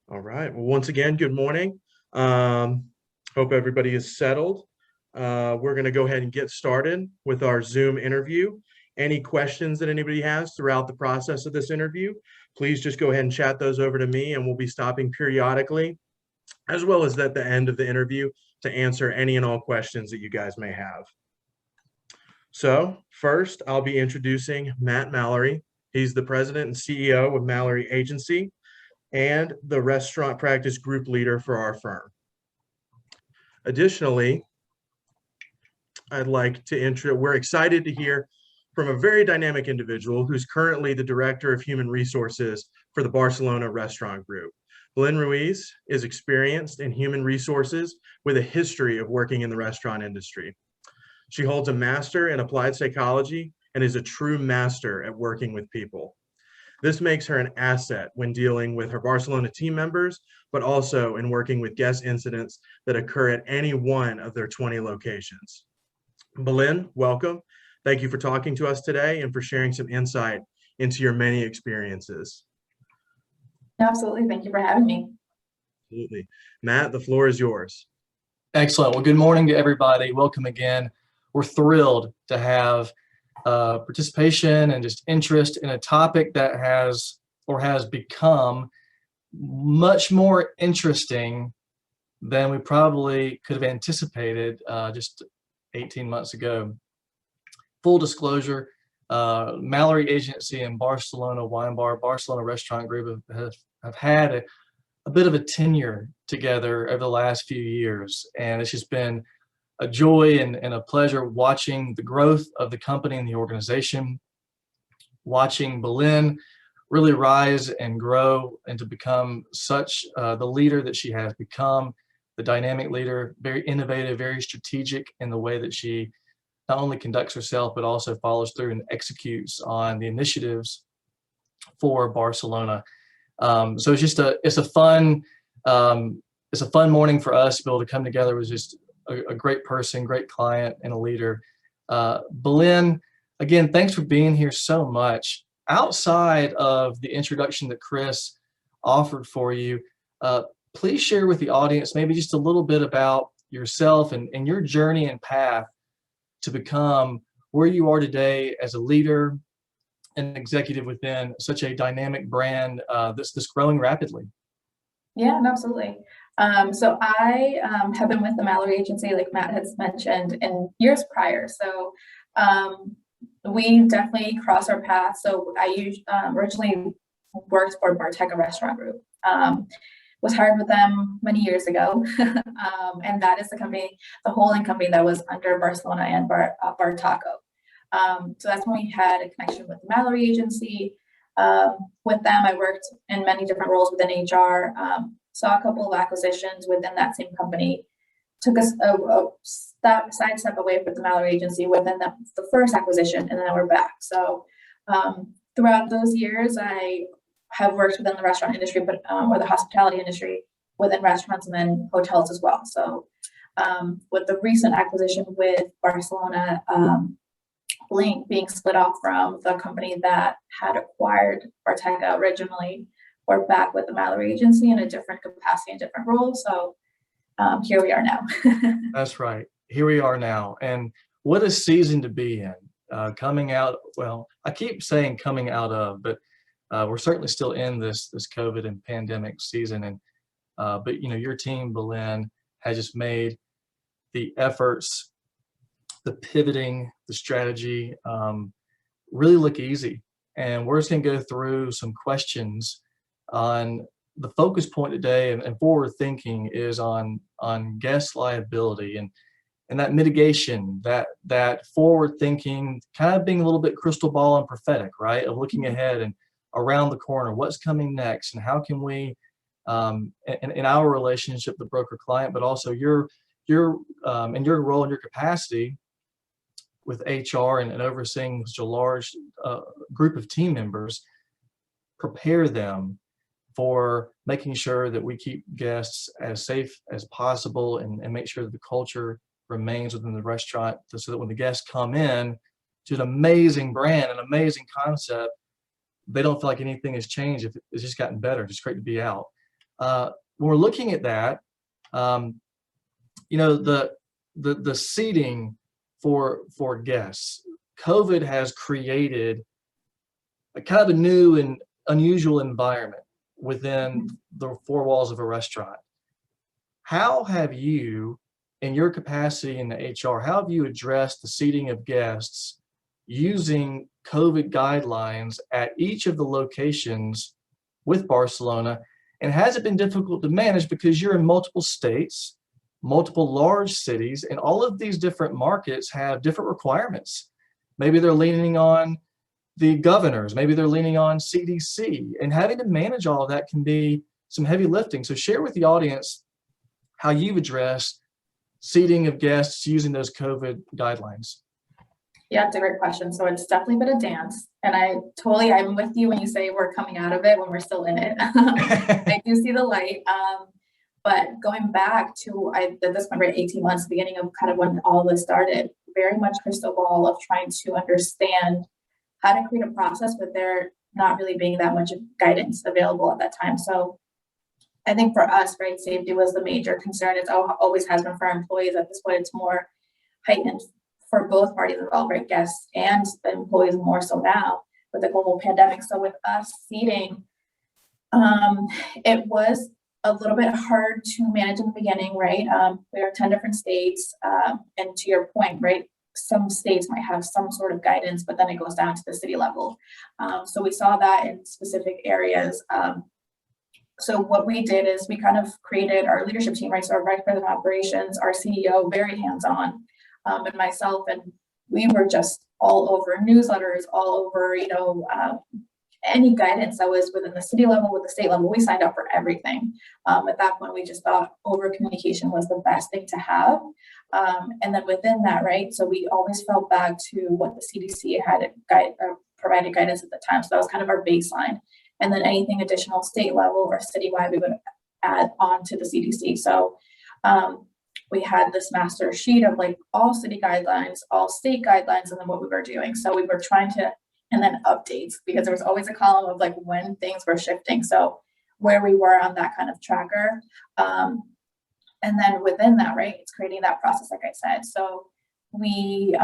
All right. Well, once again, good morning. Um, Hope everybody is settled. We're going to go ahead and get started with our Zoom interview. Any questions that anybody has throughout the process of this interview, please just go ahead and chat those over to me, and we'll be stopping periodically, as well as at the end of the interview, to answer any and all questions that you guys may have. So first, I'll be introducing Matt Mallory. He's the president and CEO of Mallory Agency and the restaurant practice group leader for our firm. Additionally, we're excited to hear from a very dynamic individual who's currently the Director of Human Resources for the Barcelona Restaurant Group. Belen Ruiz is experienced in human resources with a history of working in the restaurant industry. She holds a master in applied psychology and is a true master at working with people. This makes her an asset when dealing with her Barcelona team members, but also in working with guest incidents that occur at any one of their 20 locations. Belen, welcome. Thank you for talking to us today and for sharing some insight into your many experiences. Absolutely. Thank you for having me. Absolutely. Matt, the floor is yours. Excellent. Well, good morning to everybody. Welcome again. We're thrilled to have participation and just interest in a topic that has become much more interesting than we probably could have anticipated just 18 months ago. Full disclosure, Mallory Agency and Barcelona Wine Bar, Barcelona Restaurant Group have had a bit of a tenure together over the last few years, and it's just been a joy and a pleasure watching the growth of the company and the organization, watching Belen really rise and grow and to become such the leader that she has become, the dynamic leader, very innovative, very strategic in the way that she not only conducts herself, but also follows through and executes on the initiatives for Barcelona. So it's a fun morning for us to be able to come together with just a great person, great client, and a leader. Belen, again, thanks for being here so much. Outside of the introduction that Chris offered for you, please share with the audience maybe just a little bit about yourself and your journey and path to become where you are today as a leader and executive within such a dynamic brand that's growing rapidly. Yeah, absolutely. So I have been with the Mallory Agency, like Matt has mentioned, in years prior. So we definitely crossed our paths. So I originally worked for Barteca Restaurant Group. Was hired with them many years ago, and that is the company, the holding company that was under Barcelona and Bartaco. So that's when we had a connection with the Mallory Agency. With them, I worked in many different roles within HR. Saw a couple of acquisitions within that same company, took us a sidestep away from the Mallory Agency within the first acquisition, and then we're back. So throughout those years, I have worked within the restaurant industry, but or the hospitality industry within restaurants and then hotels as well. So with the recent acquisition with Barcelona, Link being split off from the company that had acquired Barteca originally, we're back with the Mallory Agency in a different capacity and different role. So here we are now. That's right. Here we are now. And what a season to be in. Coming out, well, I keep saying coming out of, but we're certainly still in this COVID and pandemic season. And but you know, your team, Belen, has just made the efforts, the pivoting, the strategy really look easy. And we're just going to go through some questions on the focus point today, and forward thinking is on guest liability and that mitigation, that forward thinking, kind of being a little bit crystal ball and prophetic, right? Of looking ahead and around the corner, what's coming next, and how can we, in our relationship, the broker client, but also your in your role and your capacity with HR and overseeing such a large group of team members, prepare them for making sure that we keep guests as safe as possible and make sure that the culture remains within the restaurant so that when the guests come in to an amazing brand, an amazing concept, they don't feel like anything has changed. If it's just gotten better, it's great to be out. When we're looking at that, you know, the seating for guests, COVID has created a kind of a new and unusual environment within the four walls of a restaurant. How have you, in your capacity in the HR, how have you addressed the seating of guests using COVID guidelines at each of the locations with Barcelona? And has it been difficult to manage because you're in multiple states, multiple large cities, and all of these different markets have different requirements? Maybe they're leaning on the governors, maybe they're leaning on CDC, and having to manage all of that can be some heavy lifting. So share with the audience how you've addressed seating of guests using those COVID guidelines. Yeah, it's a great question. So it's definitely been a dance, and I'm with you when you say we're coming out of it when we're still in it. I do see the light. But going back to, I did this for 18 months, beginning of kind of when all this started, very much crystal ball of trying to understand how to create a process, but there not really being that much guidance available at that time. So I think for us, right, safety was the major concern. It's always has been for our employees. At this point, it's more heightened for both parties involved, right, guests and the employees more so now with the global pandemic. So with us seating, it was a little bit hard to manage in the beginning, right? We are 10 different states, and to your point, right, some states might have some sort of guidance, but then it goes down to the city level. So we saw that in specific areas. So what we did is we kind of created our leadership team, right? So our vice president of operations, our CEO, very hands-on, and myself, and we were just all over newsletters, all over, any guidance that was within the city level, with the state level. We signed up for everything. At that point, we just thought over communication was the best thing to have. And then within that, right, so we always fell back to what the CDC had provided guidance at the time. So that was kind of our baseline. And then anything additional state level or citywide, we would add on to the CDC. So we had this master sheet of like all city guidelines, all state guidelines, and then what we were doing. So we were trying to, and then updates, because there was always a column of like when things were shifting. So where we were on that kind of tracker. And then within that, right, it's creating that process, like I said. So we,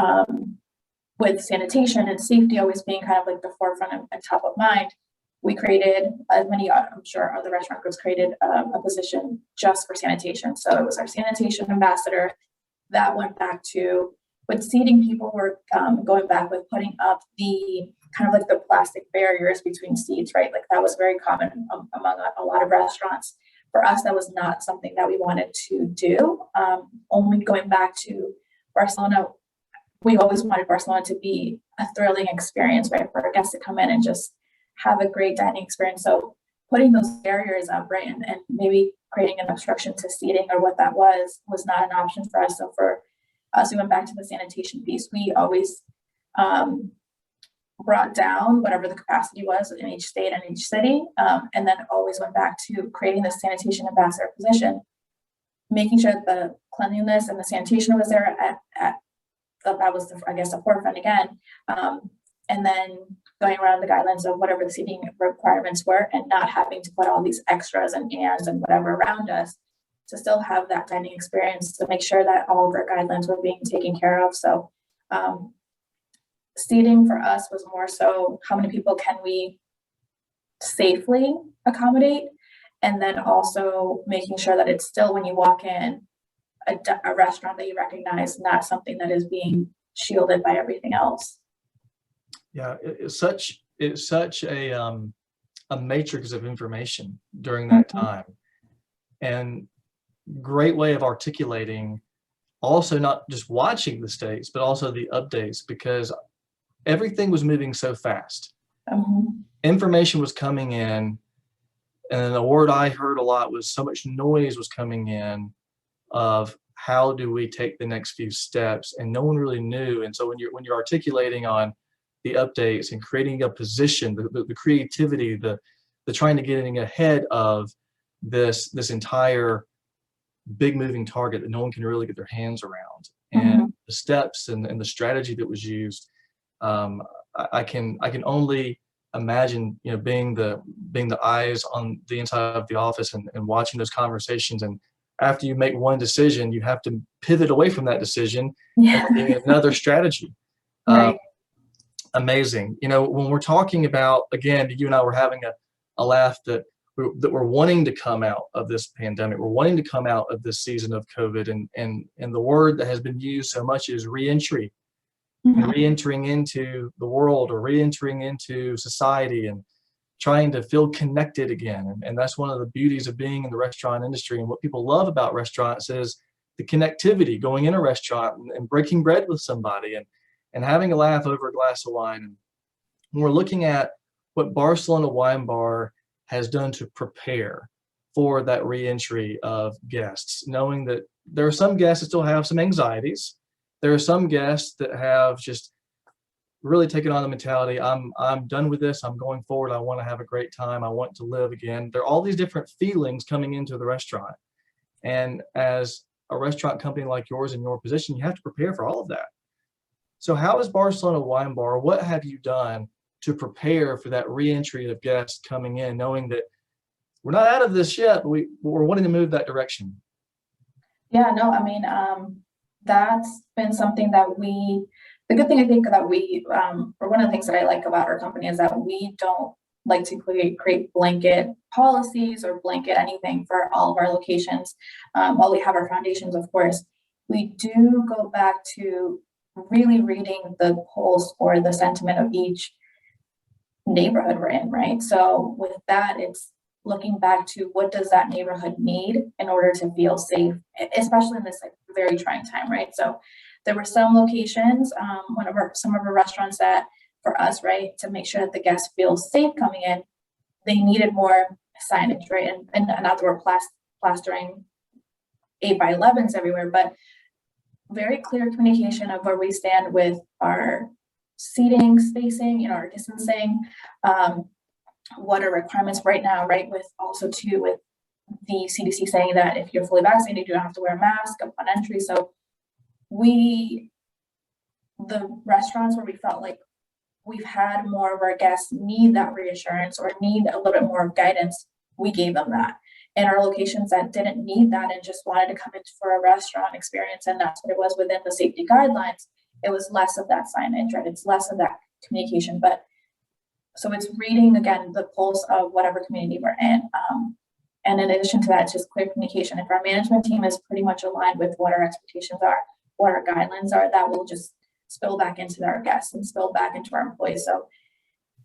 with sanitation and safety always being kind of like the forefront and top of mind, we created, as many, I'm sure other restaurant groups created a position just for sanitation. So it was our sanitation ambassador that went back to, with seating, people were going back with putting up the kind of like the plastic barriers between seats, right? Like that was very common among a lot of restaurants. For us, that was not something that we wanted to do. Only going back to Barcelona, we always wanted Barcelona to be a thrilling experience, right? For our guests to come in and just have a great dining experience. So putting those barriers up, right, and maybe creating an obstruction to seating or what that was not an option for us. So for us, we went back to the sanitation piece. We always brought down whatever the capacity was in each state and each city, and then always went back to creating the sanitation ambassador position, making sure that the cleanliness and the sanitation was there that was, I guess, the forefront again, and then going around the guidelines of whatever the seating requirements were, and not having to put all these extras and ands and whatever around us to still have that dining experience, to make sure that all of our guidelines were being taken care of. So seating for us was more so how many people can we safely accommodate, and then also making sure that it's still, when you walk in, a restaurant that you recognize, not something that is being shielded by everything else. Yeah, it's such a matrix of information during that time, and great way of articulating also not just watching the states, but also the updates, because everything was moving so fast. Information was coming in, and the word I heard a lot was so much noise was coming in of how do we take the next few steps, and no one really knew. And so when you're articulating on the updates and creating a position, the creativity, the trying to get ahead of this entire big moving target that no one can really get their hands around, and the steps and the strategy that was used, I can only imagine, being the eyes on the inside of the office and watching those conversations. And after you make one decision, you have to pivot away from that decision and Yeah. looking at another strategy. Right. Amazing. When we're talking about, again, you and I were having a laugh that we're wanting to come out of this pandemic. We're wanting to come out of this season of COVID. And the word that has been used so much is reentry. And re-entering into the world or re-entering into society and trying to feel connected again. And that's one of the beauties of being in the restaurant industry. And what people love about restaurants is the connectivity, going in a restaurant and breaking bread with somebody and having a laugh over a glass of wine. And when we're looking at what Barcelona Wine Bar has done to prepare for that re-entry of guests, knowing that there are some guests that still have some anxieties. There are some guests that have just really taken on the mentality, I'm done with this, I'm going forward, I want to have a great time, I want to live again. There are all these different feelings coming into the restaurant. And as a restaurant company like yours in your position, you have to prepare for all of that. So how is Barcelona Wine Bar, what have you done to prepare for that re-entry of guests coming in, knowing that we're not out of this yet, but we're wanting to move that direction? Yeah, no, I mean, that's been something that the good thing I think that or one of the things that I like about our company is that we don't like to create blanket policies or blanket anything for all of our locations. While we have our foundations, of course, we do go back to really reading the pulse or the sentiment of each neighborhood we're in, right? So with that, it's looking back to what does that neighborhood need in order to feel safe, especially in this very trying time, right? So there were some locations, some of our restaurants that for us, right, to make sure that the guests feel safe coming in, they needed more signage, right? And not that we're plastering 8x11s everywhere, but very clear communication of where we stand with our seating, spacing, our distancing, what are requirements right now, right? With also too, with the CDC saying that if you're fully vaccinated, you don't have to wear a mask upon entry. So the restaurants where we felt like we've had more of our guests need that reassurance or need a little bit more guidance, we gave them that. And our locations that didn't need that and just wanted to come in for a restaurant experience, and that's what it was within the safety guidelines, it was less of that signage, right? It's less of that communication. But so it's reading, again, the pulse of whatever community we're in. And in addition to that, it's just clear communication. If our management team is pretty much aligned with what our expectations are, what our guidelines are, that will just spill back into our guests and spill back into our employees. So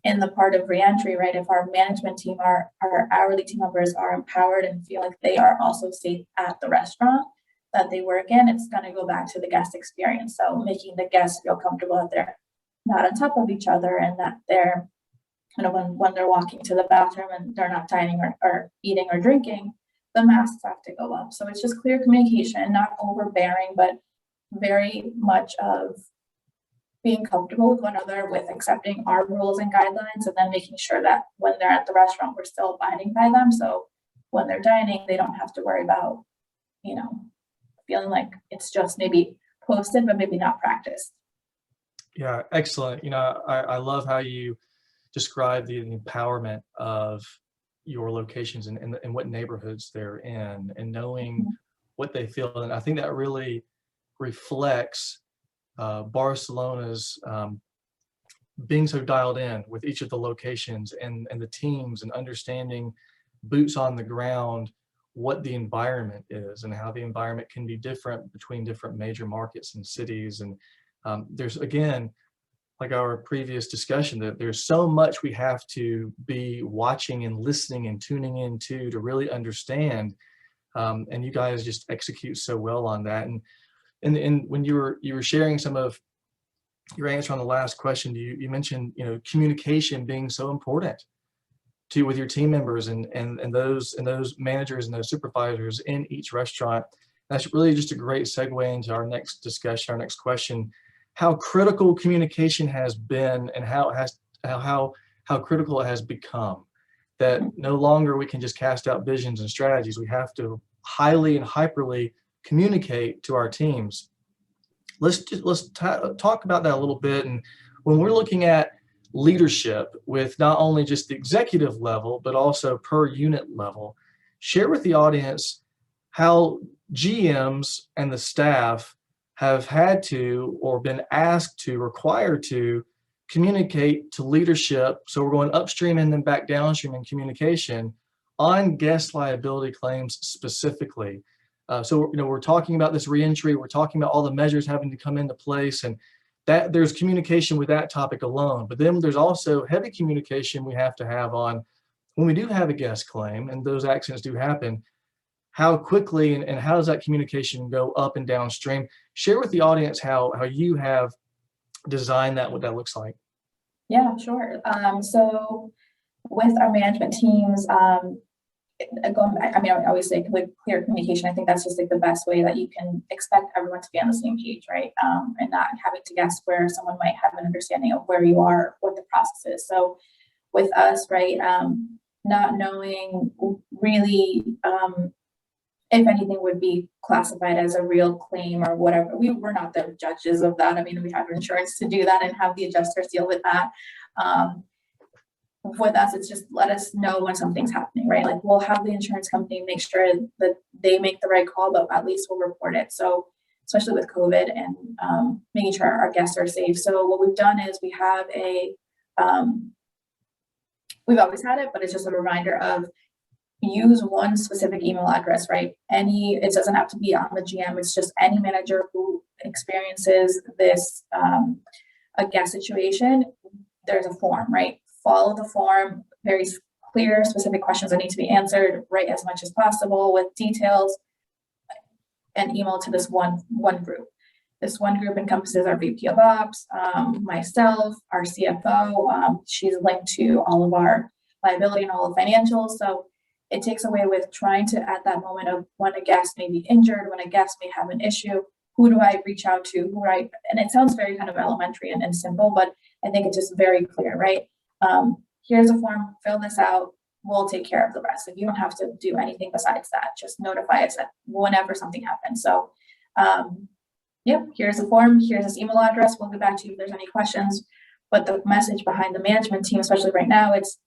in the part of reentry, right, if our management team, our hourly team members are empowered and feel like they are also safe at the restaurant that they work in, it's going to go back to the guest experience. So making the guests feel comfortable that they're not on top of each other and that they're when they're walking to the bathroom and they're not dining or eating or drinking, the masks have to go up. So it's just clear communication, not overbearing, but very much of being comfortable with one another, with accepting our rules and guidelines, and then making sure that when they're at the restaurant, we're still abiding by them. So when they're dining, they don't have to worry about, feeling like it's just maybe posted, but maybe not practiced. Yeah, excellent. I love how you describe the empowerment of your locations and what neighborhoods they're in and knowing what they feel. And I think that really reflects Barcelona's being so dialed in with each of the locations and the teams and understanding boots on the ground what the environment is and how the environment can be different between different major markets and cities. And there's, again, like our previous discussion, that there's so much we have to be watching and listening and tuning into to really understand. And you guys just execute so well on that. And when you were sharing some of your answer on the last question, you mentioned communication being so important with your team members and those managers and those supervisors in each restaurant. That's really just a great segue into our next discussion, our next question. How critical communication has been and how critical it has become, that no longer we can just cast out visions and strategies. We have to highly and hyperly communicate to our teams. Let's talk about that a little bit. And when we're looking at leadership with not only just the executive level, but also per unit level. Share with the audience how GMs and the staff have had to or been asked to, required to communicate to leadership. So we're going upstream and then back downstream in communication on guest liability claims specifically. So we're talking about this reentry, we're talking about all the measures having to come into place, and that there's communication with that topic alone. But then there's also heavy communication we have to have on when we do have a guest claim and those accidents do happen, how quickly and how does that communication go up and downstream? Share with the audience how you have designed that, what that looks like. Yeah, sure. So with our management teams, going back, I mean, I always say like clear communication. I think that's just like the best way that you can expect everyone to be on the same page, right? And not having to guess where someone might have an understanding of where you are, what the process is. So with us, right, not knowing really if anything would be classified as a real claim or whatever. We're not the judges of that. I mean, we have insurance to do that and have the adjusters deal with that. With us, it's just let us know when something's happening, right? Like we'll have the insurance company make sure that they make the right call, but at least we'll report it. So especially with COVID and making sure our guests are safe. So what we've done is we have we've always had it, but it's just a reminder of use one specific email address, right? It doesn't have to be on the GM. It's just any manager who experiences this, a guest situation, there's a form, right? Follow the form, very clear, specific questions that need to be answered, write as much as possible with details, and email to this one group. This one group encompasses our VP of Ops, myself, our CFO. She's linked to all of our liability and all the financials. So it takes away with trying to, at that moment of when a guest may be injured, when a guest may have an issue, who do I reach out to? And it sounds very kind of elementary and simple, but I think it's just very clear, right? Here's a form, fill this out, we'll take care of the rest. If you don't have to do anything besides that, just notify us whenever something happens. So, yep, here's the form, here's this email address. We'll get back to you if there's any questions. But the message behind the management team, especially right now, it's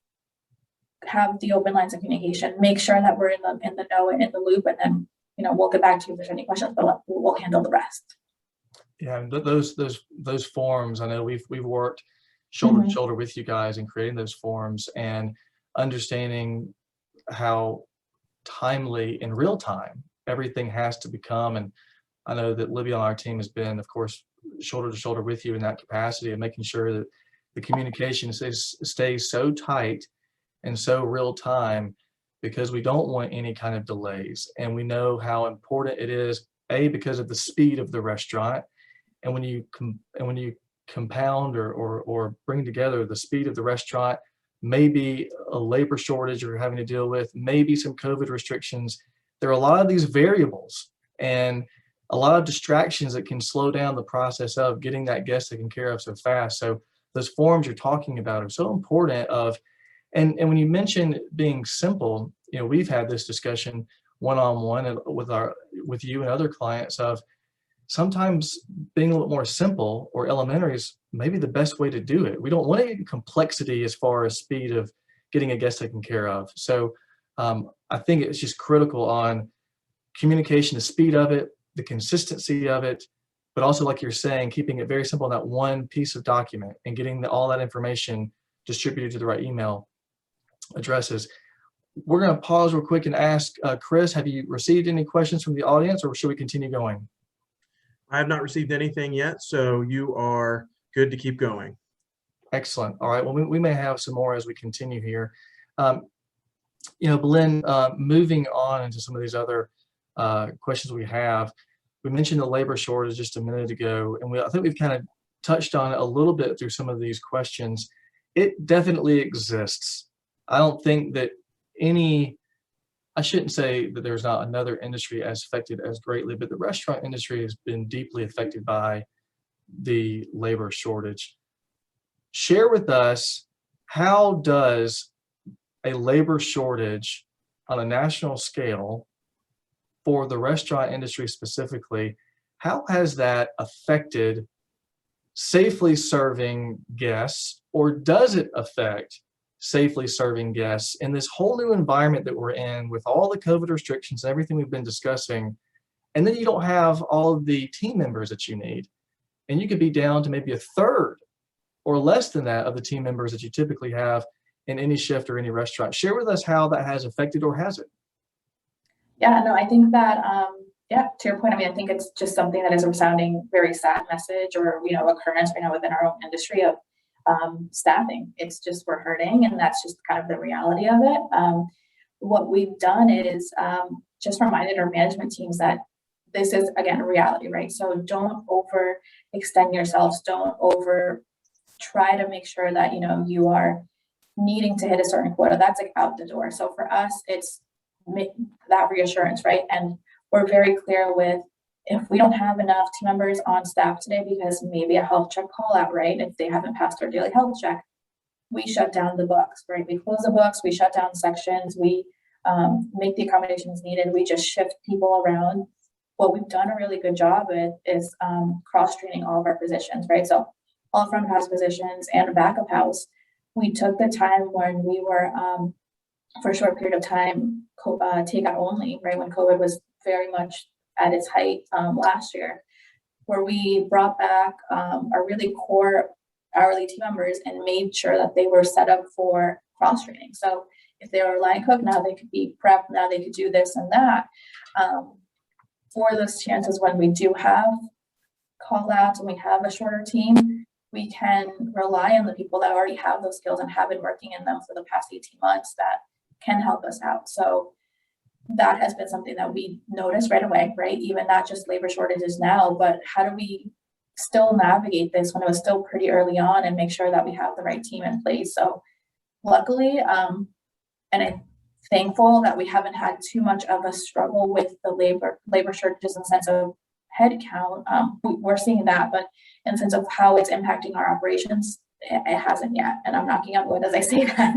have the open lines of communication, make sure that we're in the know and in the loop, and then, we'll get back to you if there's any questions, but we'll handle the rest. Yeah, those forms, I know we've worked shoulder to shoulder with you guys in creating those forms and understanding how timely in real time everything has to become. And I know that Libby on our team has been, of course, shoulder to shoulder with you in that capacity and making sure that the communication stays so tight and so real time, because we don't want any kind of delays. And we know how important it is, because of the speed of the restaurant. And when you compound or bring together the speed of the restaurant, maybe a labor shortage you're having to deal with, maybe some COVID restrictions. There are a lot of these variables and a lot of distractions that can slow down the process of getting that guest taken care of so fast. So those forms you're talking about are so important and when you mention being simple, we've had this discussion one-on-one with you and other clients of sometimes being a little more simple or elementary is maybe the best way to do it. We don't want any complexity as far as speed of getting a guest taken care of. So I think it's just critical on communication, the speed of it, the consistency of it, but also, like you're saying, keeping it very simple in that one piece of document and getting all that information distributed to the right email addresses. We're going to pause real quick and ask Chris, have you received any questions from the audience, or should we continue going? I have not received anything yet, so you are good to keep going. Excellent. All right. Well, we may have some more as we continue here. Belen, moving on into some of these other questions we have. We mentioned the labor shortage just a minute ago, and I think we've kind of touched on it a little bit through some of these questions. It definitely exists. I don't think that I shouldn't say that there's not another industry as affected as greatly, but the restaurant industry has been deeply affected by the labor shortage. Share with us, how does a labor shortage on a national scale for the restaurant industry specifically, how has that affected safely serving guests, or does it affect safely serving guests in this whole new environment that we're in with all the COVID restrictions and everything we've been discussing? And then you don't have all of the team members that you need. And you could be down to maybe a third or less than that of the team members that you typically have in any shift or any restaurant. Share with us how that has affected, or has it? Yeah, no, I think that, yeah, to your point, I mean, I think it's just something that is a resounding, very sad message, or, occurrence right now within our own industry of staffing. It's just, we're hurting, and that's just kind of the reality of it. What we've done is just reminded our management teams that this is, again, a reality, right? So don't overextend yourselves. Don't try to make sure that, you are needing to hit a certain quota. That's like out the door. So for us, it's that reassurance, right? And we're very clear with, if we don't have enough team members on staff today because maybe a health check call out, right? If they haven't passed their daily health check, we shut down the books, right? We close the books, we shut down sections, we make the accommodations needed, we just shift people around. What we've done a really good job with is cross-training all of our positions, right? So all front of house positions and back of house, we took the time when we were, for a short period of time, takeout only, right? When COVID was very much at its height last year, where we brought back our really core hourly team members and made sure that they were set up for cross training. So if they were a line cook, now they could be prep, now they could do this and that. For those chances when we do have call outs and we have a shorter team, we can rely on the people that already have those skills and have been working in them for the past 18 months that can help us out. So that has been something that we noticed right away, right? Even not just labor shortages now, but how do we still navigate this when it was still pretty early on and make sure that we have the right team in place? So luckily, and I'm thankful that we haven't had too much of a struggle with the labor shortages in the sense of head count. We're seeing that, but in the sense of how it's impacting our operations, it hasn't yet. And I'm knocking on wood as I say that.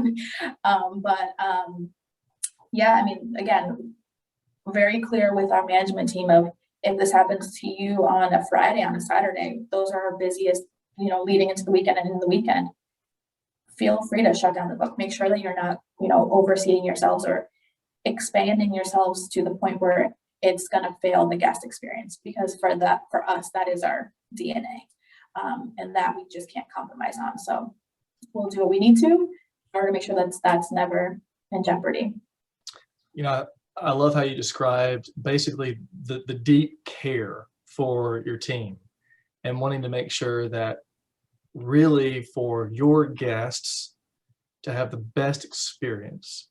Yeah, I mean, again, very clear with our management team of, if this happens to you on a Friday, on a Saturday, those are our busiest, leading into the weekend and in the weekend. Feel free to shut down the book. Make sure that you're not, overseeing yourselves or expanding yourselves to the point where it's going to fail the guest experience, because for us, that is our DNA. And that we just can't compromise on. So we'll do what we need to in order to make sure that's never in jeopardy. I love how you described basically the deep care for your team and wanting to make sure that really for your guests to have the best experience,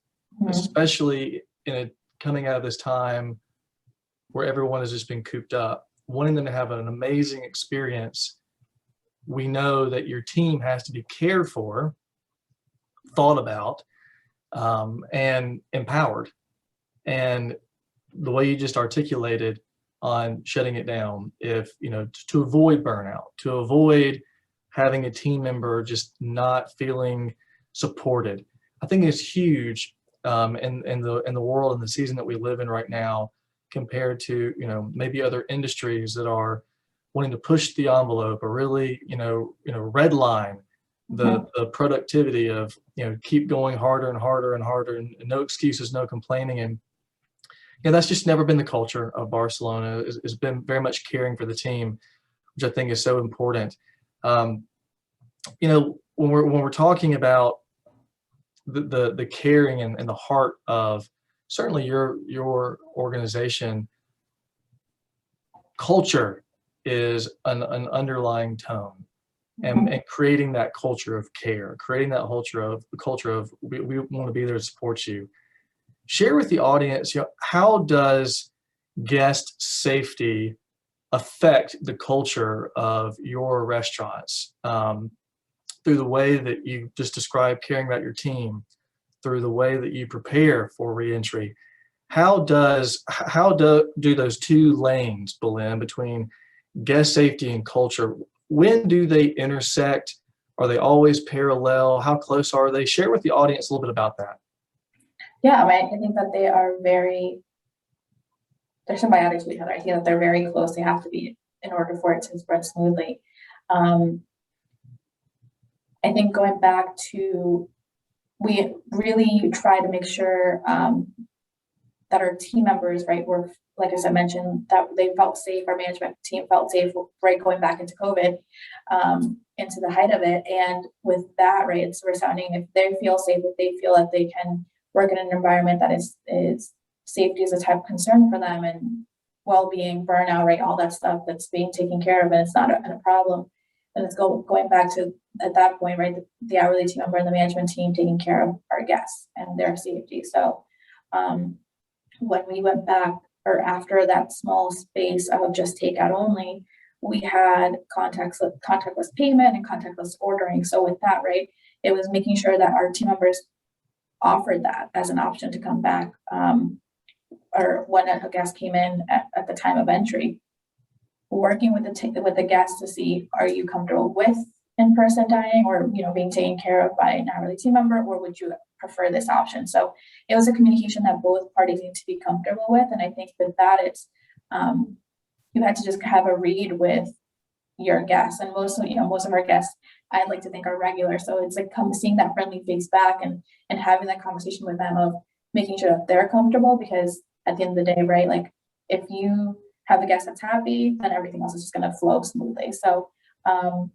especially coming out of this time where everyone has just been cooped up, wanting them to have an amazing experience. We know that your team has to be cared for, thought about, and empowered. And the way you just articulated on shutting it down, to avoid burnout, to avoid having a team member just not feeling supported, I think is huge in the world and the season that we live in right now, compared to maybe other industries that are wanting to push the envelope or really redline the productivity of keep going harder and harder and harder, and no excuses, no complaining. And that's just never been the culture of Barcelona. It's been very much caring for the team, which I think is so important. When we're talking about the caring and the heart of certainly your organization, culture is an underlying tone, and creating that culture of care, creating that culture of we want to be there to support you. Share with the audience, how does guest safety affect the culture of your restaurants, through the way that you just described caring about your team, through the way that you prepare for reentry? How do those two lanes, Belen, between guest safety and culture, when do they intersect? Are they always parallel? How close are they? Share with the audience a little bit about that. Yeah, I think that they're symbiotic to each other. I think that they're very close. They have to be in order for it to spread smoothly. I think going back to, we really try to make sure that our team members, right, were, like I said, mentioned, that they felt safe. Our management team felt safe, right, going back into COVID, into the height of it. And with that, right, it's resounding. If they feel safe, if they feel that they can work in an environment that is safety is a top concern for them, and well-being, burnout, right, all that stuff that's being taken care of, and it's not a problem. And it's going back to, at that point, right, the hourly team member and the management team taking care of our guests and their safety. So when we went back, or after that small space of just takeout only, we had contactless payment and contactless ordering. So with that, right, it was making sure that our team members offered that as an option to come back, or when a guest came in at the time of entry, working with the guest to see, are you comfortable with in-person dining, or being taken care of by an hourly team member, or would you prefer this option? So it was a communication that both parties need to be comfortable with. And I think with that, it's you had to just have a read with your guests, and most of our guests, I'd like to think, are regular. So it's like seeing that friendly face back and having that conversation with them of making sure that they're comfortable, because at the end of the day, right, like if you have a guest that's happy, then everything else is just going to flow smoothly. So I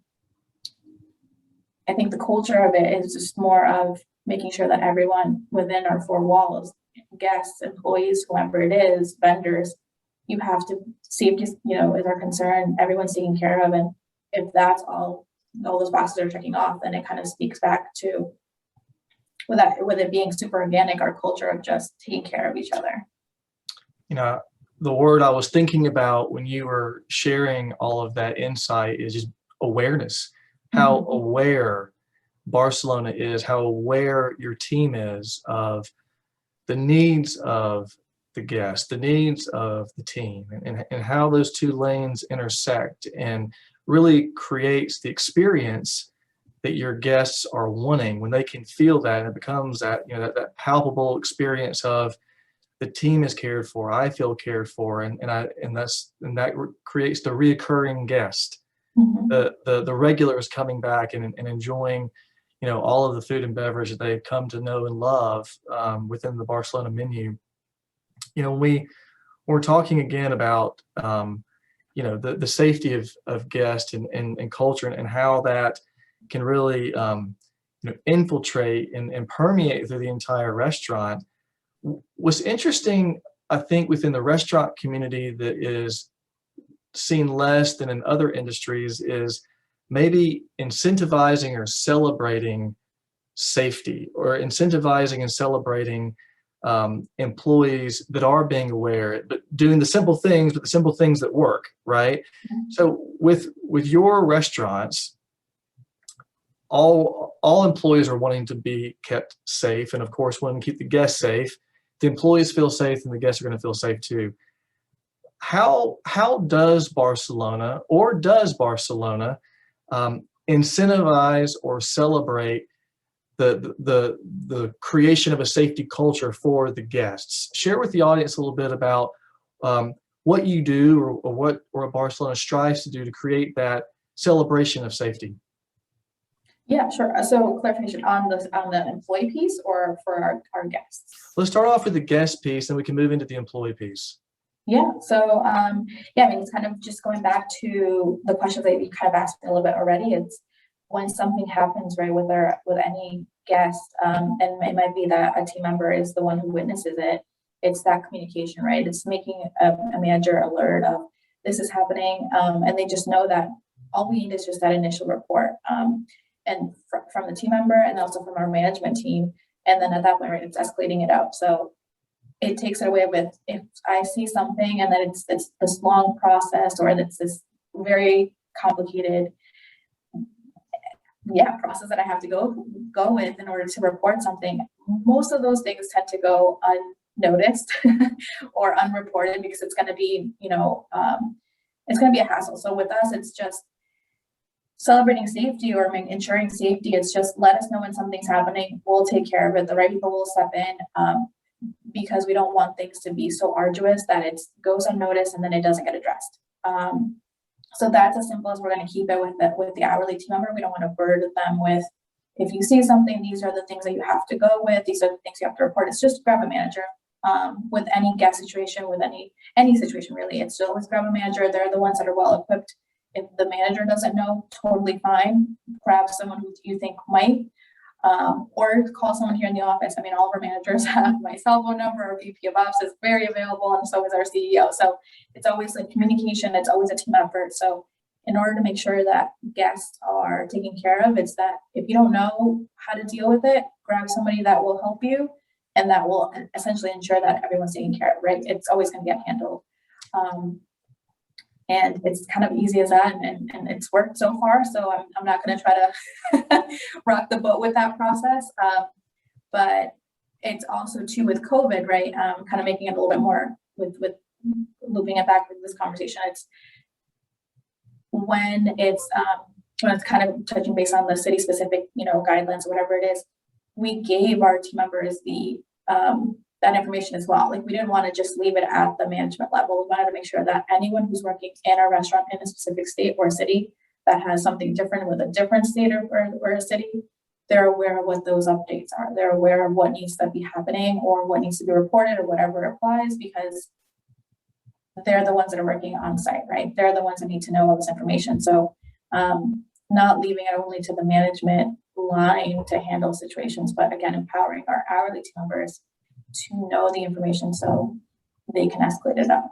think the culture of it is just more of making sure that everyone within our four walls, guests, employees, whoever it is, vendors, you have to, safety, is our concern. Everyone's taken care of, and if that's all those boxes are checking off, then it kind of speaks back to, with it being super organic, our culture of just taking care of each other. The word I was thinking about when you were sharing all of that insight is just awareness. How aware Barcelona is, how aware your team is of the needs of the guest, the needs of the team, and how those two lanes intersect, and really creates the experience that your guests are wanting. When they can feel that, and it becomes that, that palpable experience of the team is cared for, I feel cared for, and that creates the reoccurring guest. The regulars coming back and enjoying, all of the food and beverage that they've come to know and love within the Barcelona menu. We're talking again about the safety of guests and culture, and how that can really infiltrate and permeate through the entire restaurant. What's interesting, I think, within the restaurant community that is seen less than in other industries is maybe incentivizing or celebrating safety, or incentivizing and celebrating employees that are being aware, but doing the simple things, but the simple things that work, right? So with your restaurants, all employees are wanting to be kept safe, and of course wanting to keep the guests safe. The employees feel safe, and the guests are going to feel safe too. How does Barcelona incentivize or celebrate the creation of a safety culture for the guests? Share with the audience a little bit about what you do, or what Barcelona strives to do to create that celebration of safety. Yeah, sure. So clarification on the employee piece, or for our guests? Let's start off with the guest piece, and we can move into the employee piece. Yeah. So it's kind of just going back to the questions that you kind of asked me a little bit already. It's when something happens, right, with any guest, and it might be that a team member is the one who witnesses it. It's that communication, right? It's making a manager alert of this is happening, and they just know that all we need is just that initial report, and from the team member, and also from our management team. And then at that point, right, it's escalating it up. So it takes it away with, if I see something and then it's this long process, or it's this very complicated process that I have to go with in order to report something. Most of those things tend to go unnoticed or unreported, because it's going to be, it's going to be a hassle. So with us, it's just celebrating safety, or ensuring safety. It's just let us know when something's happening. We'll take care of it. The right people will step in, because we don't want things to be so arduous that it goes unnoticed and then it doesn't get addressed. So that's as simple as we're going to keep it with the hourly team member. We don't want to burden them with, if you see something, these are the things that you have to go with. These are the things you have to report. It's just grab a manager. With any guest situation, with any situation really, it's always grab a manager. They're the ones that are well equipped. If the manager doesn't know, totally fine. Grab someone who you think might, or call someone here in the office. I mean, all of our managers have my cell phone number. Our VP of Ops is very available, and so is our CEO. So it's always like communication. It's always a team effort. So in order to make sure that guests are taken care of, it's that if you don't know how to deal with it, grab somebody that will help you, and that will essentially ensure that everyone's taken care of, right? It's always going to get handled. And it's kind of easy as that, and it's worked so far. So I'm not going to try to rock the boat with that process. But it's also too with COVID, right? Kind of making it a little bit more with looping it back with this conversation. It's when it's kind of touching base on the city specific, guidelines or whatever it is. We gave our team members the that information as well. Like, we didn't want to just leave it at the management level. We wanted to make sure that anyone who's working in a restaurant in a specific state or city that has something different with a different state or a city, they're aware of what those updates are. They're aware of what needs to be happening or what needs to be reported or whatever applies, because they're the ones that are working on site, right? They're the ones that need to know all this information. So not leaving it only to the management line to handle situations, but again, empowering our hourly team members to know the information so they can escalate it up.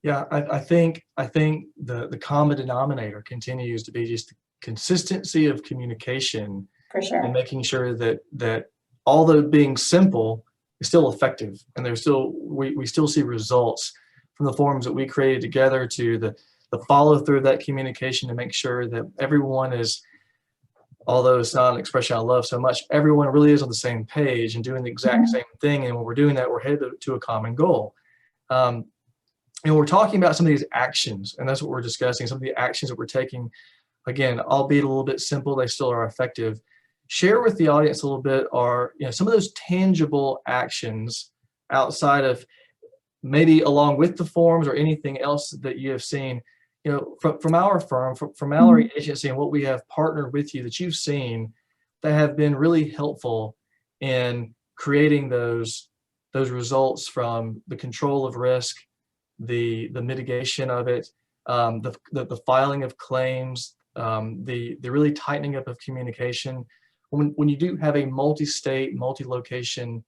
Yeah, I think the common denominator continues to be just the consistency of communication, For sure. and making sure that although being simple is still effective, and there's still we still see results from the forums that we created together, to the follow through of that communication to make sure that everyone is, although it's not an expression I love so much, everyone really is on the same page and doing the exact same thing. And when we're doing that, we're headed to a common goal. And we're talking about some of these actions, and that's what we're discussing, some of the actions that we're taking. Again, albeit a little bit simple, they still are effective. Share with the audience a little bit are some of those tangible actions outside of maybe along with the forms or anything else that you have seen, from our firm, from Mallory Agency, and what we have partnered with you that you've seen that have been really helpful in creating those results, from the control of risk, the mitigation of it, the filing of claims, the really tightening up of communication. When you do have a multi-state, multi-location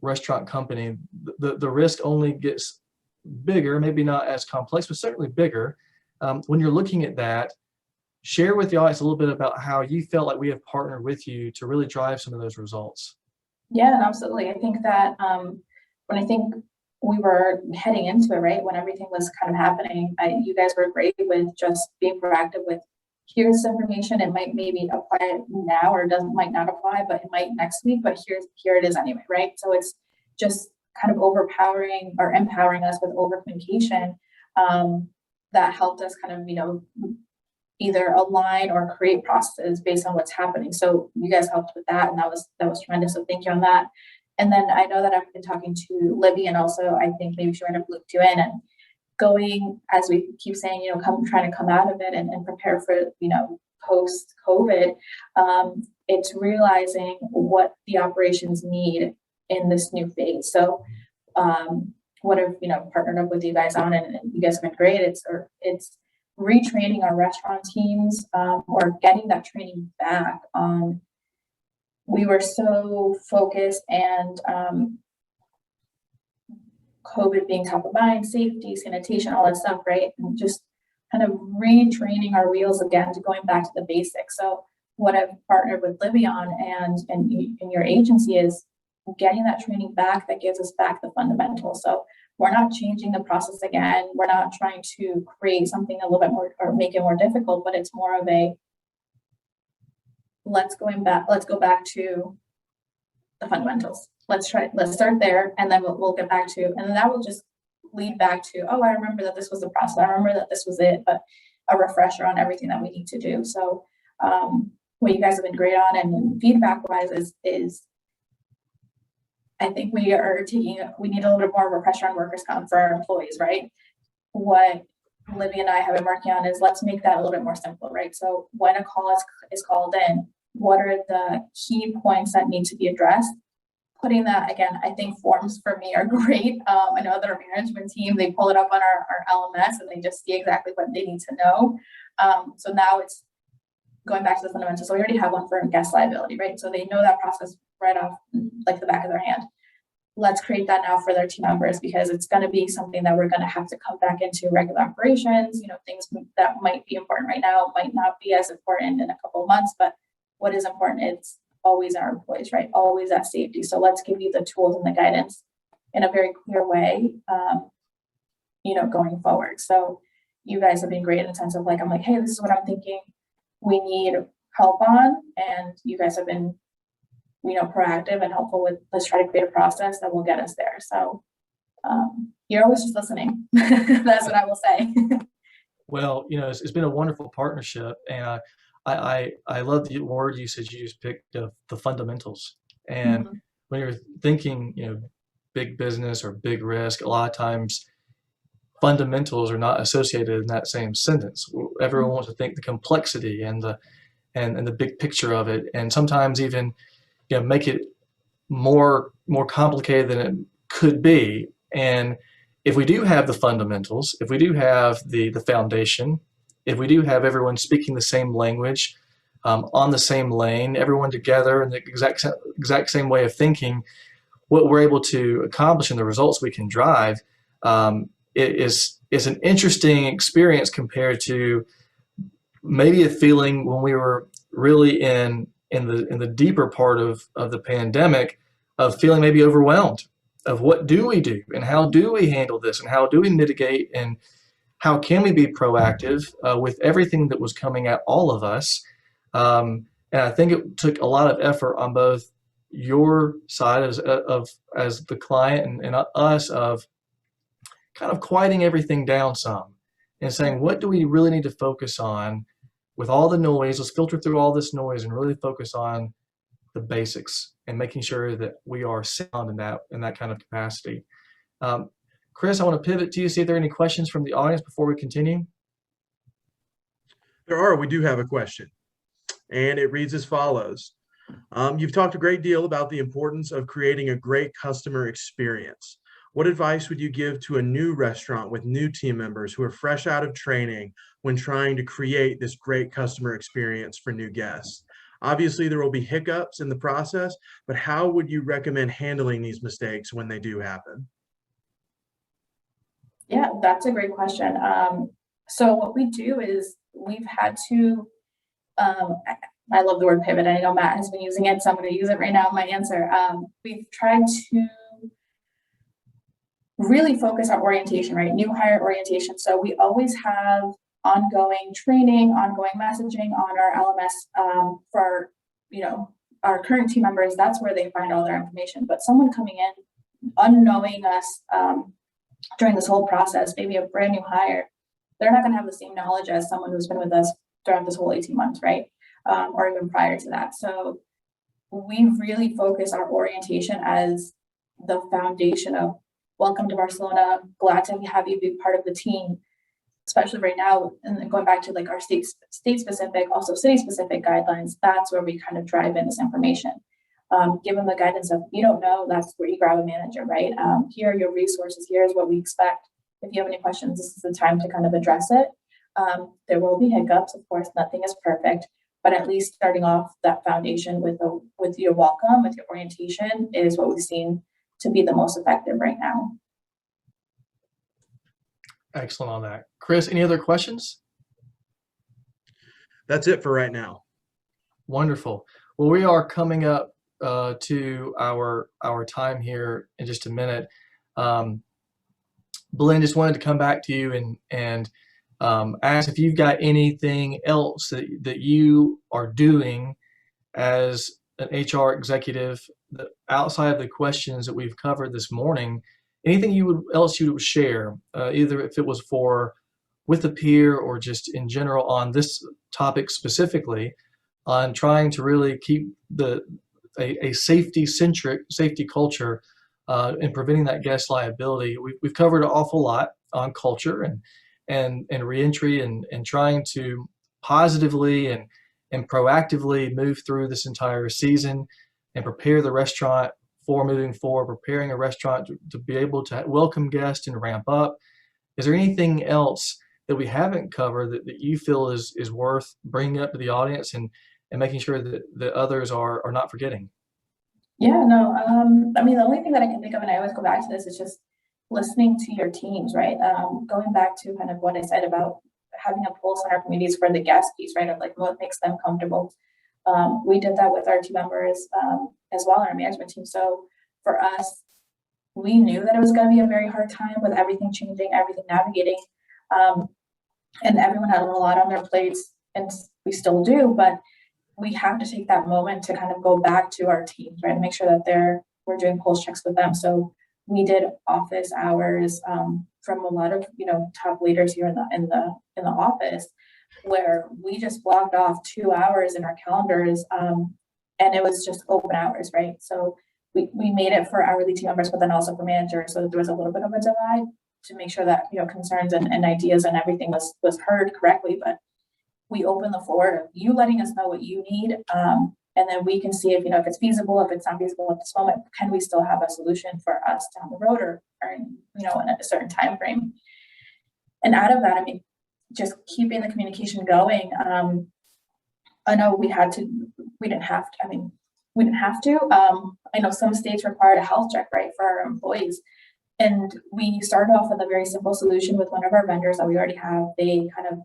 restaurant company, the risk only gets bigger, maybe not as complex, but certainly bigger. When you're looking at that, share with the audience a little bit about how you felt like we have partnered with you to really drive some of those results. Yeah, absolutely. I think that when I think we were heading into it, right, when everything was kind of happening, you guys were great with just being proactive with, here's information. It might maybe apply now or might not apply, but it might next week, but here it is anyway, right? So it's just kind of overpowering or empowering us with over communication that helped us kind of, either align or create processes based on what's happening. So you guys helped with that, and that was tremendous. So thank you on that. And then I know that I've been talking to Libby, and also I think maybe she might have looped you in, and going, as we keep saying, trying to come out of it and prepare for, post COVID. It's realizing what the operations need in this new phase. So what I've partnered up with you guys on, and you guys have been great. It's retraining our restaurant teams, or getting that training back on. We were so focused, and COVID being top of mind, safety, sanitation, all that stuff, right? And just kind of retraining our wheels again to going back to the basics. So what I've partnered with Libby on and your agency is getting that training back that gives us back the fundamentals. So we're not changing the process again. We're not trying to create something a little bit more or make it more difficult, but it's more of a let's go back to the fundamentals. Let's start there, and then we'll get back to, and then that will just lead back to, I remember that this was the process. I remember that this was it, but a refresher on everything that we need to do. So what you guys have been great on, and feedback wise is I think we need a little bit more of a pressure on workers' comp for our employees, right? What Olivia and I have been working on is let's make that a little bit more simple, right? So when a call is called in, what are the key points that need to be addressed? Putting that, again, I think forms for me are great. I know that our management team, they pull it up on our LMS and they just see exactly what they need to know. So now it's going back to the fundamentals. So we already have one for guest liability, right? So they know that process right off like the back of their hand. Let's create that now for their team members, because it's going to be something that we're going to have to come back into regular operations. You know, things that might be important right now might not be as important in a couple of months, but what is important is always our employees, right? Always that safety. So let's give you the tools and the guidance in a very clear way, you know, going forward. So you guys have been great in the sense of like, I'm like, hey, this is what I'm thinking we need help on. And you guys have been, you know, proactive and helpful with, let's try to create a process that will get us there. So you're always just listening. That's what I will say. Well, you know, it's been a wonderful partnership, and I love the word usage you just picked of the fundamentals. And when you're thinking, you know, big business or big risk, a lot of times fundamentals are not associated in that same sentence. Everyone wants to think the complexity and the big picture of it, and sometimes even, you know, make it more complicated than it could be. And if we do have the fundamentals, if we do have the foundation, if we do have everyone speaking the same language, on the same lane, everyone together in the exact same way of thinking, what we're able to accomplish and the results we can drive, it is an interesting experience compared to maybe a feeling when we were really in the deeper part of the pandemic, of feeling maybe overwhelmed of what do we do and how do we handle this and how do we mitigate and how can we be proactive with everything that was coming at all of us. And I think it took a lot of effort on both your side as the client and us, of kind of quieting everything down some and saying, what do we really need to focus on with all the noise? Let's filter through all this noise and really focus on the basics and making sure that we are sound in that kind of capacity. Chris, I want to pivot to you, see if there are any questions from the audience before we continue. There are. We do have a question, and it reads as follows. You've talked a great deal about the importance of creating a great customer experience. What advice would you give to a new restaurant with new team members who are fresh out of training when trying to create this great customer experience for new guests? Obviously, there will be hiccups in the process, but how would you recommend handling these mistakes when they do happen? Yeah, that's a great question. So what we do is we've had to, I love the word pivot. I know Matt has been using it, so I'm going to use it right now in my answer. We've tried to really focus our orientation, right? New hire orientation. So we always have ongoing training, ongoing messaging on our LMS for, you know, our current team members. That's where they find all their information. But someone coming in, unknowing us during this whole process, maybe a brand new hire, they're not going to have the same knowledge as someone who's been with us throughout this whole 18 months, right? Or even prior to that. So we really focus our orientation as the foundation of welcome to Barcelona, glad to have you be part of the team, especially right now. And then going back to like our state specific, also city specific guidelines, that's where we kind of drive in this information. Give them the guidance of, you don't know, that's where you grab a manager, right? Here are your resources, here's what we expect. If you have any questions, this is the time to kind of address it. There will be hiccups, of course, nothing is perfect, but at least starting off that foundation with your welcome, with your orientation is what we've seen to be the most effective right now. Excellent on that. Chris, any other questions? That's it for right now. Wonderful. Well, we are coming up to our time here in just a minute. Belen, just wanted to come back to you and ask if you've got anything else that you are doing as an HR executive outside of the questions that we've covered this morning. Anything else you would share, either if it was with a peer or just in general on this topic specifically, on trying to really keep a safety-centric safety culture and preventing that guest liability. We've covered an awful lot on culture and and reentry and trying to positively and proactively move through this entire season and prepare the restaurant for moving forward, preparing a restaurant to be able to welcome guests and ramp up. Is there anything else that we haven't covered that you feel is worth bringing up to the audience and making sure that others are not forgetting? Yeah, no, I mean, the only thing that I can think of, and I always go back to this, is just listening to your teams, right? Going back to kind of what I said about having a pulse on our communities for the guest piece, right? Of like what makes them comfortable. We did that with our team members as well, our management team. So for us, we knew that it was going to be a very hard time with everything changing, everything navigating, and everyone had a lot on their plates, and we still do, but we have to take that moment to kind of go back to our teams, right? And make sure that we're doing pulse checks with them. So we did office hours from a lot of top leaders here in the office, where we just blocked off 2 hours in our calendars, and it was just open hours, right? So we made it for hourly team members, but then also for managers, so that there was a little bit of a divide to make sure that concerns and ideas and everything was heard correctly. But we open the floor, you letting us know what you need, and then we can see if it's feasible, if it's not feasible at this moment, can we still have a solution for us down the road or in a certain time frame. And out of that, I mean, just keeping the communication going. I know we didn't have to. I know some states required a health check, right, for our employees. And we started off with a very simple solution with one of our vendors that we already have. They kind of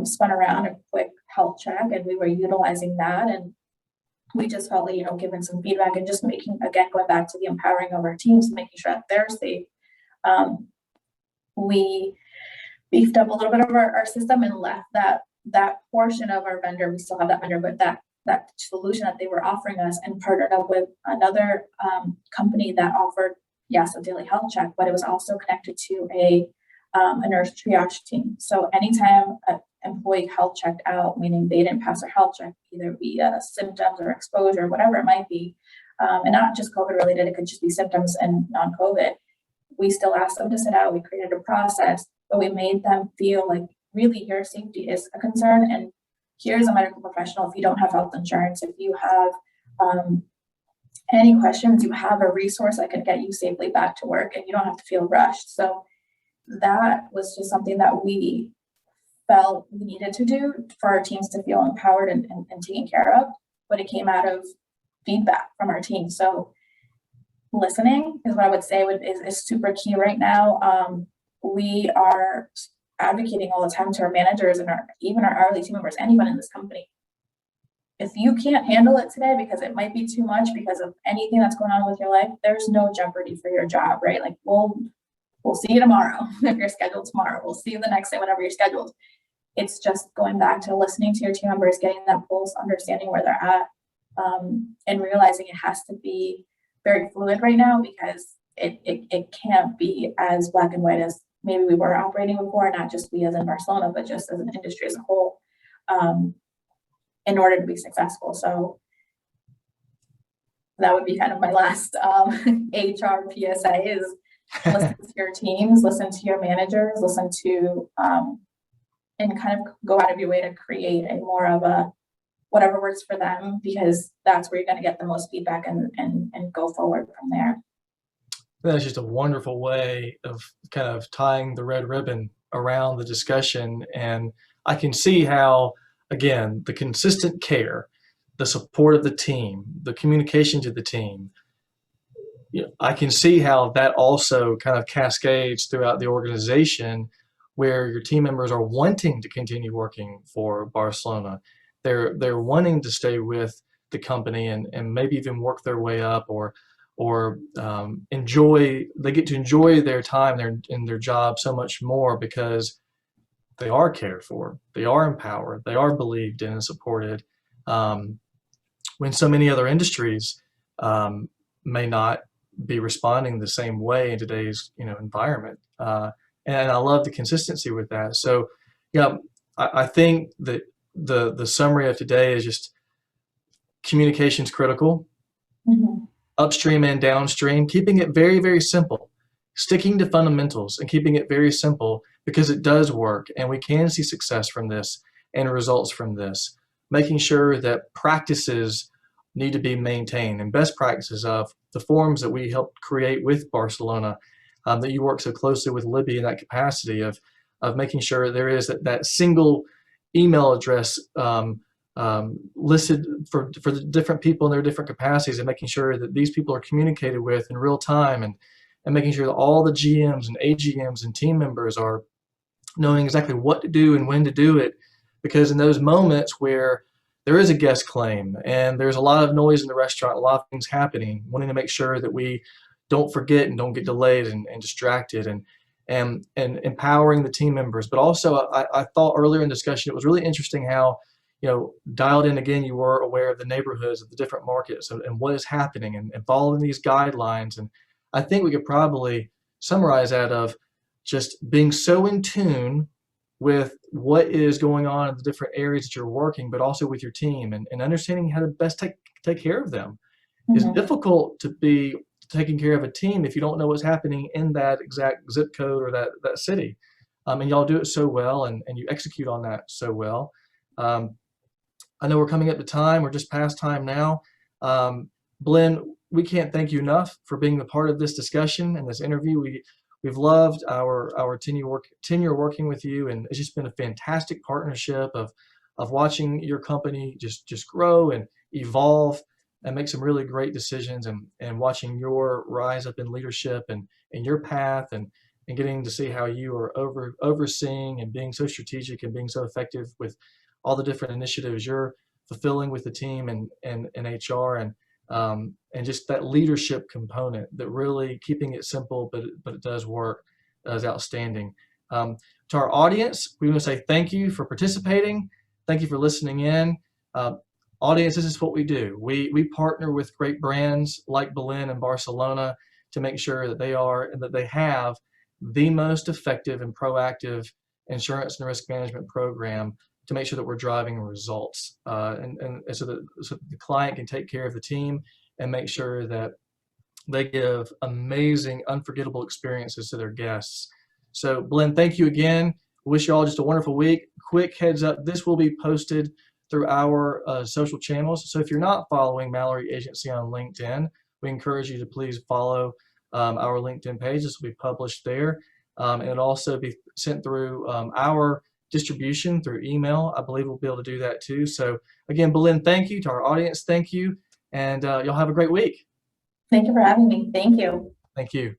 spun around a quick health check, and we were utilizing that. And we just felt like, giving some feedback and just going back to the empowering of our teams, making sure that they're safe. We beefed up a little bit of our system and left that portion of our vendor. We still have that vendor, but that solution that they were offering us, and partnered up with another company that offered, yes, a daily health check, but it was also connected to a nurse triage team. So anytime an employee health checked out, meaning they didn't pass their health check, either via symptoms or exposure, whatever it might be, and not just COVID related, it could just be symptoms and non-COVID, we still asked them to sit out. We created a process, but we made them feel like really your safety is a concern. And here's a medical professional. If you don't have health insurance, if you have any questions, you have a resource that could get you safely back to work, and you don't have to feel rushed. So that was just something that we felt we needed to do for our teams to feel empowered and taken care of. But it came out of feedback from our team. So listening is what I would say is super key right now. We are advocating all the time to our managers and even our hourly team members, anyone in this company. If you can't handle it today because it might be too much because of anything that's going on with your life, there's no jeopardy for your job, right? Like we'll see you tomorrow if you're scheduled tomorrow. We'll see you the next day whenever you're scheduled. It's just going back to listening to your team members, getting that pulse, understanding where they're at, and realizing it has to be very fluid right now, because it can't be as black and white as maybe we were operating before, not just we as in Barcelona, but just as an industry as a whole, in order to be successful. So that would be kind of my last HR PSA is listen to your teams, listen to your managers, listen to, and kind of go out of your way to create a more of a whatever works for them, because that's where you're going to get the most feedback and go forward from there. That's just a wonderful way of kind of tying the red ribbon around the discussion. And I can see how, again, the consistent care, the support of the team, the communication to the team, I can see how that also kind of cascades throughout the organization, where your team members are wanting to continue working for Barcelona. They're wanting to stay with the company and maybe even work their way up or they get to enjoy their time in their job so much more because they are cared for, they are empowered, they are believed in and supported, when so many other industries may not be responding the same way in today's environment. And I love the consistency with that. So I think that the summary of today is just communication is critical. Mm-hmm. Upstream and downstream, keeping it very, very simple, sticking to fundamentals and keeping it very simple because it does work and we can see success from this and results from this. Making sure that practices need to be maintained and best practices of the forums that we helped create with Barcelona, that you work so closely with Libby in that capacity of making sure there is that single email address listed for the different people in their different capacities, and making sure that these people are communicated with in real time, and making sure that all the GMs and AGMs and team members are knowing exactly what to do and when to do it. Because in those moments where there is a guest claim and there's a lot of noise in the restaurant, a lot of things happening, wanting to make sure that we don't forget and don't get delayed and distracted, and empowering the team members. But also, I thought earlier in discussion, it was really interesting how, dialed in again, you were aware of the neighborhoods of the different markets and what is happening, and following these guidelines. And I think we could probably summarize that of just being so in tune with what is going on in the different areas that you're working, but also with your team, and understanding how to best take care of them. Mm-hmm. It's difficult to be taking care of a team if you don't know what's happening in that exact zip code or that city. And y'all do it so well, and you execute on that so well. I know we're coming up to time. We're just past time now. Belen, we can't thank you enough for being a part of this discussion and this interview. We've loved our tenure working with you, and it's just been a fantastic partnership of watching your company just grow and evolve and make some really great decisions, and watching your rise up in leadership and your path, and getting to see how you are overseeing and being so strategic and being so effective with all the different initiatives you're fulfilling with the team and HR, and just that leadership component, that really keeping it simple, but it does work, is outstanding. To our audience, we want to say thank you for participating. Thank you for listening in. Audience, this is what we do. We partner with great brands like Belen and Barcelona to make sure that they have the most effective and proactive insurance and risk management program to make sure that we're driving results, and so that the client can take care of the team and make sure that they give amazing, unforgettable experiences to their guests. So, Belen, thank you again. Wish you all just a wonderful week. Quick heads up, this will be posted through our social channels. So if you're not following Mallory Agency on LinkedIn, we encourage you to please follow our LinkedIn page. This will be published there, and it'll also be sent through our distribution through email. I believe we'll be able to do that too. So again, Belen, thank you. To our audience, thank you. And y'all have a great week. Thank you for having me. Thank you. Thank you.